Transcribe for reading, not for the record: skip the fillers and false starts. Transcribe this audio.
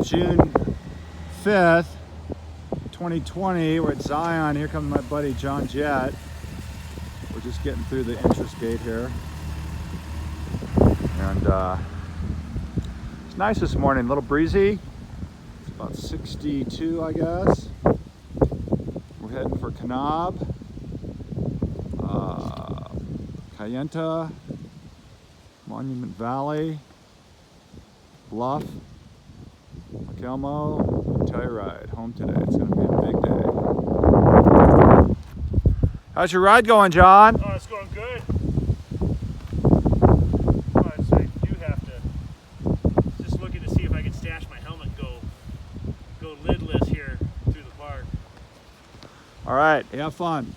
June 5th, 2020. We're at Zion. Here comes my buddy John Jett. We're just getting through the entrance gate here. And it's nice this morning, a little breezy. It's about 62, I guess. We're heading for Kanab, Kayenta, Monument Valley, Bluff, McElmo, Telluride, home today. It's going to be a big day. How's your ride going, John? Oh, it's going good. Well, I do have to, just looking to see if I can stash my helmet and go lidless here through the park. All right, have fun.